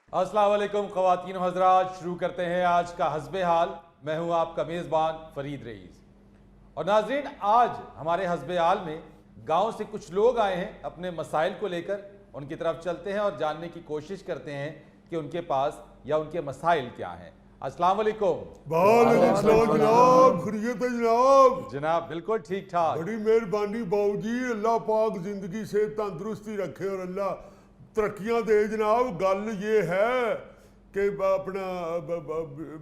अस्सलाम वालेकुम ख़वातीन हज़रात, शुरू करते हैं आज का हस्बे हाल। मैं हूं आपका मेज़बान फरीद रईस। और नाज़रीन, आज हमारे हस्बे हाल में गांव से कुछ लोग आए हैं अपने मसाइल को लेकर। उनकी तरफ चलते हैं और जानने की कोशिश करते हैं कि उनके पास या उनके मसाइल क्या हैं। अस्सलाम वालेकुम। वालेकुम सलाम जनाब, खैरियत है जनाब? जनाब बिल्कुल ठीक ठाक। बड़ी मेहरबानी बाबूजी, अल्लाह पाक जिंदगी से तंदुरुस्ती रखे और अल्लाह तरक्कियां दे जनाब। गल ये है कि अपना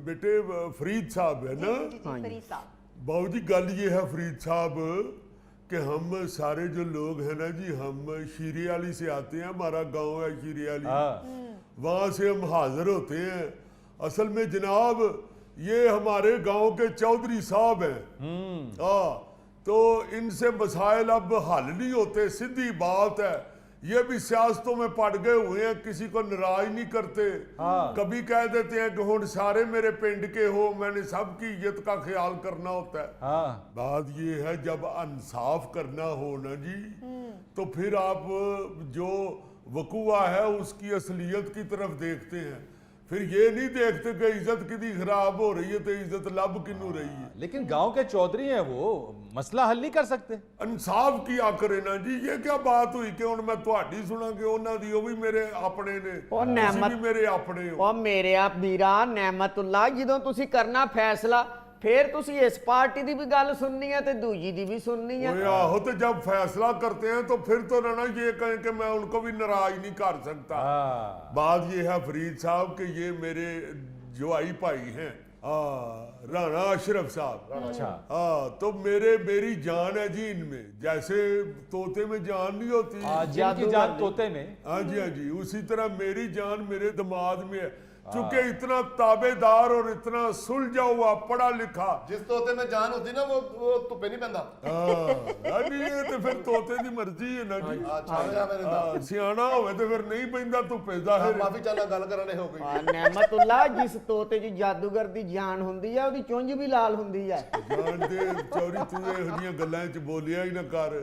बेटे फरीद साहब है ना, फरीद साहब, बाबूजी गल ये है फरीद साहब कि हम सारे जो लोग हैं ना जी, हम शीरे वाली से आते हैं, हमारा गांव है शीरे वाली, वहाँ से हम हाजिर होते हैं। असल में जनाब ये हमारे गांव के चौधरी साहब हैं। तो इनसे मसाइल अब हल नहीं होते, सीधी बात है। ये भी सियासतों में पड़ गए हुए हैं, किसी को नाराज नहीं करते। कभी कह देते हैं कि हुण सारे मेरे पिंड के हो, मैंने सबकी इज्जत का ख्याल करना होता है। बात ये है, जब इंसाफ करना हो ना जी, तो फिर आप जो वकूआ है उसकी असलियत की तरफ देखते हैं। फिर ये नहीं देखते कि इज्जत कितनी खराब हो रही है तो इज्जत लब किनू रही है। लेकिन गांव के चौधरी हैं, वो मसला हल नहीं कर सकते। इंसाफ किया करे ना जी। ये क्या बात हुई कि हुण मैं तुहाडी सुना कि उन्हां दी, वो भी मेरे अपने ने, तुसीं भी मेरे अपने हो। ਉਹ ਮੇਰੇ ਆ ਵੀਰਾ ਨਿਆਮਤੁੱਲਾ, ਜਦੋਂ ਤੁਸੀਂ ਕਰਨਾ फैसला फिर तुसी इस पार्टी की भी गल सुननी है ते दूजी की भी सुननी है। ओए आहो, तो जब फैसला करते हैं तो फिर तो ना ये कहें कि मैं उनको भी नाराज नहीं कर सकता। बात ये है फरीद साहब कि ये मेरे जोआई भाई हैं, राणा अशरफ साहब। अच्छा। तो मेरी जान है जी इनमें, जैसे तोते में जान नहीं होती, जिनकी जान तोते में। हाँ जी हाँ जी, उसी तरह मेरी जान मेरे दिमाग में है। चूंकि इतना ताबेदार और इतना सुलझा हुआ पढ़ा लिखा, जिस तोते में जान होती ना वो धुप्पे नहीं पैंदा। ये तो फिर तोते की मर्जी है ना जी। सियाना होवे तो फिर नहीं पैंदा धुप्पे ज़ाहिर। माफी चाहना गल करने हो गई। ਨਿਆਮਤੁੱਲਾ, जिस तोते च जादूगर की जान हुंदी है ਉਹਦੀ ਚੁੰਝ भी लाल हुंदी है। जान दे चौरी, तू ਇਹੋ ਜਿਹੀਆਂ ਗੱਲਾਂ 'ਚ ਬੋਲਿਆ ਹੀ ਨਾ ਕਰ।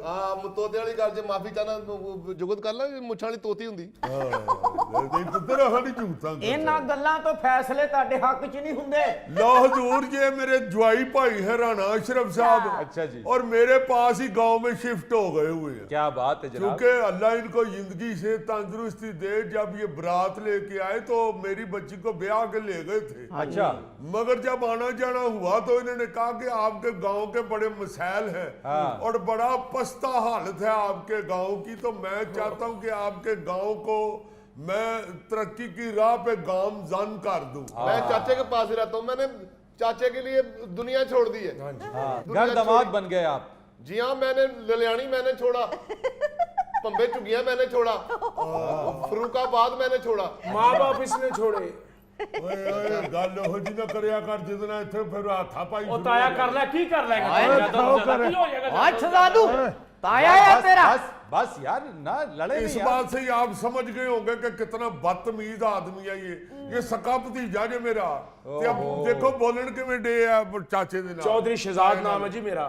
तोते वाली गल च माफी चाहना जुगत कर ला, मुछां वाली तोती हुंदी। ਨਹੀਂ ਪੁੱਤਰ ਸਾਡੀ ਝੂਠਾਂ ਇਹਨਾਂ ਗੱਲਾਂ ਤੋਂ फैसले ਤੁਹਾਡੇ हक च नहीं हुंदे। लो हजूर, ये मेरे ज्वाई भाई है राणा अशरफ साहब। अच्छा जी। और मेरे पास ही गांव में शिफ्ट हो गए हुए हैं। क्या बात है जनाब। क्योंकि अल्लाह इनको जिंदगी से तंदुरुस्ती दे। जब ये बारात लेके आए तो मेरी बच्ची को ब्याह के ले गए थे। अच्छा। मगर जब आना जाना हुआ तो इन्होंने कहा कि आपके गांव के बड़े मसाइल हैं और बड़ा पस्ता हालत है आपके गांव की, तो मैं चाहता हूं कि आपके गांव को मैं तरक्की की राह पे गामजन कर दूं। मैं चाचे के पास ही रहता हूँ, मैंने चाचे के लिए दुनिया छोड़ दी है। घर दामाद बन गए आप। जी हाँ, मैंने ललियानी मैंने छोड़ा, पंबे चुगिया मैंने छोड़ा, फरूकाबाद मैंने छोड़ा, माँ बाप इसने छोड़े। ओए गल हो जी ना करया कर, जितना इथे फिर हाथा पाई ਉਹ ਤਾਇਆ ਕਰ ਲੈ, ਕੀ ਕਰ ਲੈਗਾ? ਕੀ हो जाएगा? अच्छा दादू, ताया है तेरा। बस यार ना लड़े इस नहीं यार। बात से ही आप समझ गए होंगे कि कितना बदतमीज आदमी है ये सका भतीजा जे मेरा। ते अब देखो बोलन किवें डे है चाचे दे नाल। चौधरी शहजाद नाम है जी मेरा।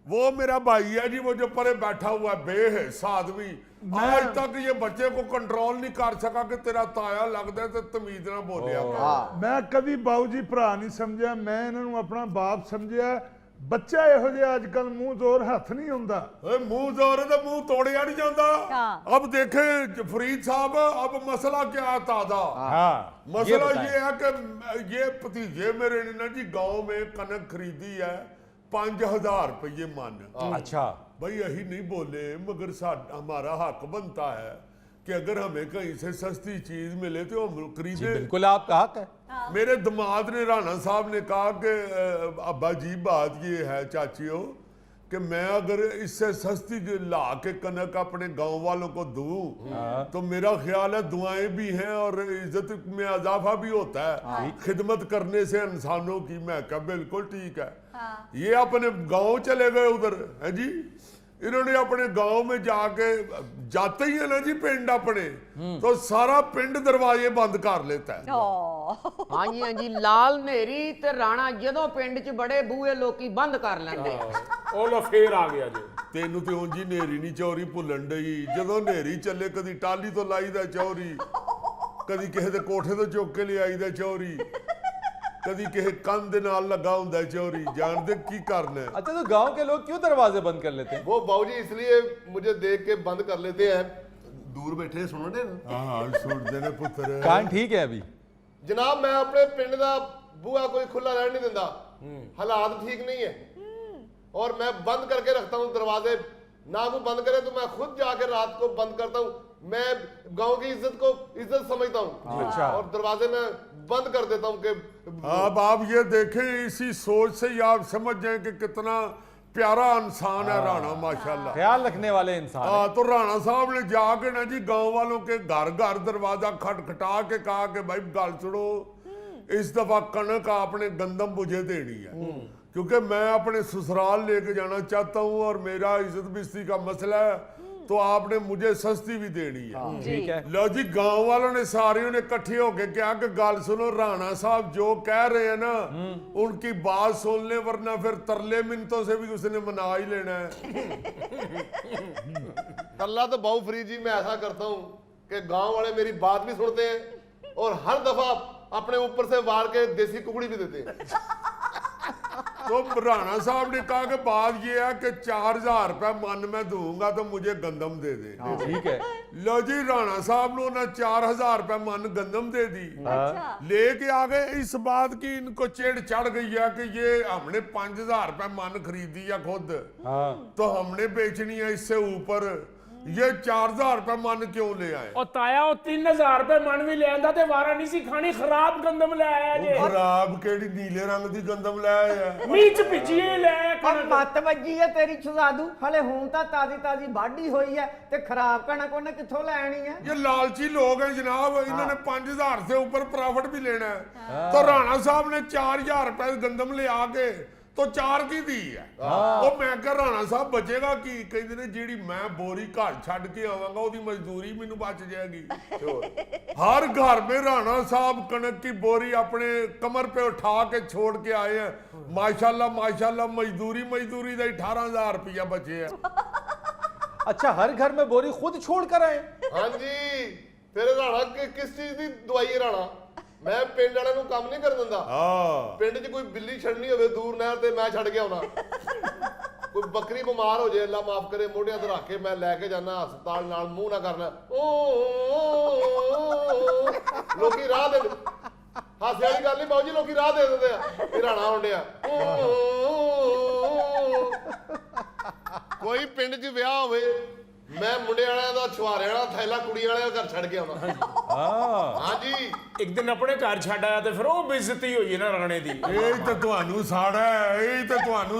वो मेरा भाई है जी, वो जो परे बैठा हुआ है बेहिस्सा आदमी, आज तक ये बच्चे को कंट्रोल नहीं कर सका कि तेरा ताया लगदा है, तो तमीज ना बोलिया। मैं कभी बाबू जी भरा नहीं समझा, मैं इन्हों अपना बाप समझिया। ਬੱਚਾ ਇਹੋ ਜਿਹਾ ਅੱਜ ਕੱਲ ਮੂੰਹ ਜ਼ੋਰ ਹੱਥ ਨਹੀਂ ਹੁੰਦਾ। मुंह जोर है तो मुंह तोड़िया नहीं जाता। अब देखे फरीद साहब, अब मसला क्या है ताजा। मसला ये है कि ये भतीजे मेरे ने ना जी गांव में कनक खरीदी है 5000 रुपये मन। अच्छा भाई यही नहीं बोले, मगर हमारा हक बनता है कि अगर हमें कहीं से सस्ती चीज मिले तो हम खरीदे। बिल्कुल आपका हक है। मेरे दामाद ने, राणा साहब ने कहा कि अब्बा जी बात ये है चाचियों कि मैं अगर इससे सस्ती ला के कनक अपने गांव वालों को दूं तो मेरा ख्याल है दुआएं भी हैं और इज्जत में इजाफा भी होता है खिदमत करने से इंसानों की। मैं कहा बिल्कुल ठीक है। ये अपने गांव चले गए उधर है जी। इन्होंने अपने गांव में जाके, जाते ही है ना जी पिंड अपने, तो सारा पिंड दरवाजे बंद कर लेता है। हाँ जी हाँ जी, लाल नेरी ते राणा जदों पिंड च बड़े बूहे लोकी बंद कर लेंदे। ਉਹ ਲੋ ਫੇਰ ਆ ਗਿਆ ਜੀ। तेनू तो ਉਂਝ ਨੇਰੀ नहीं चौरी भुलन डई, जदों नेरी चले कदी टाली तो लाई दा चौरी। ਕਦੀ ਕਿਸੇ ਦੇ ਕੋਠੇ ਤੋਂ ਚੁੱਕ ਕੇ ਲਿਆਈਦਾ ਚੋਰੀ, कभी किसी कंध दे नाल लगा हुंदा है चोरी, जानते की करना है। अच्छा, तो गांव के लोग क्यों दरवाजे बंद कर लेते हैं? वो बाबूजी इसलिए मुझे देख के बंद कर लेते हैं, दूर बैठे सुनने ना। हाँ सुनते ने पुत्र। कान ठीक है अभी? जनाब मैं अपने पिंड दा बूहा कोई खुला रहने नहीं दिंदा, हालात ठीक नहीं है और मैं बंद करके रखता हूँ दरवाजे। ना वो बंद करे तो मैं खुद जाके रात को बंद करता हूँ। मैं गांव की इज्जत को इज्जत समझता हूँ। अच्छा। और दरवाजे में बंद कर देता हूँ कि अब आप ये देखें, इसी सोच से ही आप समझ जाएं कि कितना प्यारा इंसान है राणा, माशाल्लाह। ख्याल रखने वाले इंसान हैं। हाँ, तो राणा साहब ने जाके ना जी गांव वालों के घर घर दरवाजा खटखटा के कहा कि भाई गल सुनो, इस दफा कणक आपने गंदम मुझे देनी है, क्योंकि मैं अपने ससुराल लेके जाना चाहता हूँ और मेरा इज्जत बिस्ती का मसला है, तो आपने मुझे सस्ती भी देनी है। ठीक है। लो जी, गांव वालों ने सारे ने इकट्ठे होके क्या कि गल सुनो, राणा साहब जो कह रहे हैं ना उनकी बात सुन ले, वरना फिर तरले मिन्नतों से भी उसने मना ही लेना है। अल्लाह तो बहु फरीद जी, मैं ऐसा करता हूँ कि गांव वाले मेरी बात भी सुनते हैं और हर दफा अपने ऊपर से वार के देसी कुकड़ी भी देते हैं। तो राणा साहब ने कहा कि बात ये है कि 4000 रुपए मन में दूंगा तो मुझे गंदम दे दे। ठीक है। लो जी, राणा साहब ने उन्हें 4000 रुपए मन गंदम दे दी। लेके आ गए, इस बात की इनको चिढ़ चढ़ गई है कि ये हमने 5000 रुपए मन खरीदी है खुद, तो हमने बेचनी है इससे ऊपर, ये 4000 रुपए मन क्यों ले आए? ਉਹ ਤਾਇਆ ਉਹ 3000 ਰੁਪਏ ਮਨ ਵੀ ਲਿਆਂਦਾ ਤੇ ਵਾਰਾ ਨਹੀਂ ਸੀ ਖਾਣੀ, ਖਰਾਬ ਗੰਦਮ ਲੈ ਆਇਆ ਜੇ। खराब केड़ी नीले रंग दी गंदम ले आया? ਮੀਂਹ ਚ ਭਿੱਜੀ ਲੈ ਆਇਆ ਪਰ ਕਣਕ। ਮੱਤ ਵੱਜੀ ਹੈ ਤੇਰੀ ਛਜ਼ਾਦੂ, ਹਲੇ ਹੁਣ ਤਾਂ ਤਾਜ਼ੀ ਤਾਜ਼ੀ ਵਾਢੀ ਹੋਈ ਹੈ ਤੇ ਖਰਾਬ ਕਣਕ ਉਹਨੇ ਕਿੱਥੋਂ ਲੈਣੀ ਹੈ? ये लालची लोग हैं जनाब, इन्होंने 5000 से ऊपर प्रॉफिट भी लेना है। तो राणा साहब ने 4000 रुपए गंदम ले आके तो 4 की दी है। वो मैं कह राणा साहब बचेगा की? कहते ने जीड़ी मैं बोरी घर छड़ के आवांगा ओदी मजदूरी मैनू बच जाएगी। हर घर में राणा साहब कणक की बोरी अपने कमर पे उठा के छोड़ के आए हैं। माशाल्लाह माशाल्लाह, मजदूरी मजदूरी दे 18000 रुपया बचे है। अच्छा, हर घर में बोरी खुद छोड़ कर आए? हाँ जी, तेरे राणा किस चीज की दवाई है राणा? मैं पिंड वाले ਨੂੰ ਕੰਮ ਨਹੀਂ ਕਰਨ ਦਿੰਦਾ। ਪਿੰਡ 'ਚ ਕੋਈ ਬਿੱਲੀ ਛੱਡਣੀ ਹੋਵੇ ਦੂਰ ਨਹਿਰ ਤੇ ਮੈਂ ਛੱਡ ਕੇ ਆਉਣਾ। ਕੋਈ ਬੱਕਰੀ ਬਿਮਾਰ ਹੋ ਜਾਏ, ਅੱਲਾ ਮਾਫ ਕਰੇ, ਮੋਢਿਆਂ ਤੇ ਰੱਖ ਕੇ ਮੈਂ ਲੈ ਕੇ ਜਾਣਾ ਹਸਪਤਾਲ, ਨਾਲ ਮੂੰਹ ਨਾ ਕਰਨਾ। ਲੋਕੀ ਰਾਹ ਦੇ ਹਾਸੇ ਵਾਲੀ ਗੱਲ ਨਹੀਂ ਬਾਊ ਜੀ, ਲੋਕੀ ਰਾਹ ਦੇ ਦਿੰਦੇ ਆ ਕਿ ਰਾਣਾ ਹੁੰਦਿਆ। ਕੋਈ ਪਿੰਡ 'ਚ ਵਿਆਹ ਹੋਵੇ, ਮੈਂ ਮੁੰਡੇ ਵਾਲਿਆਂ ਦਾ ਛੁਹਾਰੇ ਵਾਲਾ ਥੈਲਾ ਕੁੜੀ ਵਾਲਿਆਂ ਦਾ ਘਰ ਛੱਡ ਕੇ ਆਉਣਾ। ਹਾਂ ਜੀ, ਇੱਕ ਦਿਨ ਆਪਣੇ ਘਰ ਛੱਡ ਆਇਆ ਤੇ ਫਿਰ ਉਹ ਬੇਇੱਜ਼ਤੀ ਹੋਈ ਨਾ ਰਾਣੇ ਦੀ। ਇਹ ਤਾਂ ਤੁਹਾਨੂੰ ਸਾੜਾ ਹੈ, ਇਹ ਤਾਂ ਤੁਹਾਨੂੰ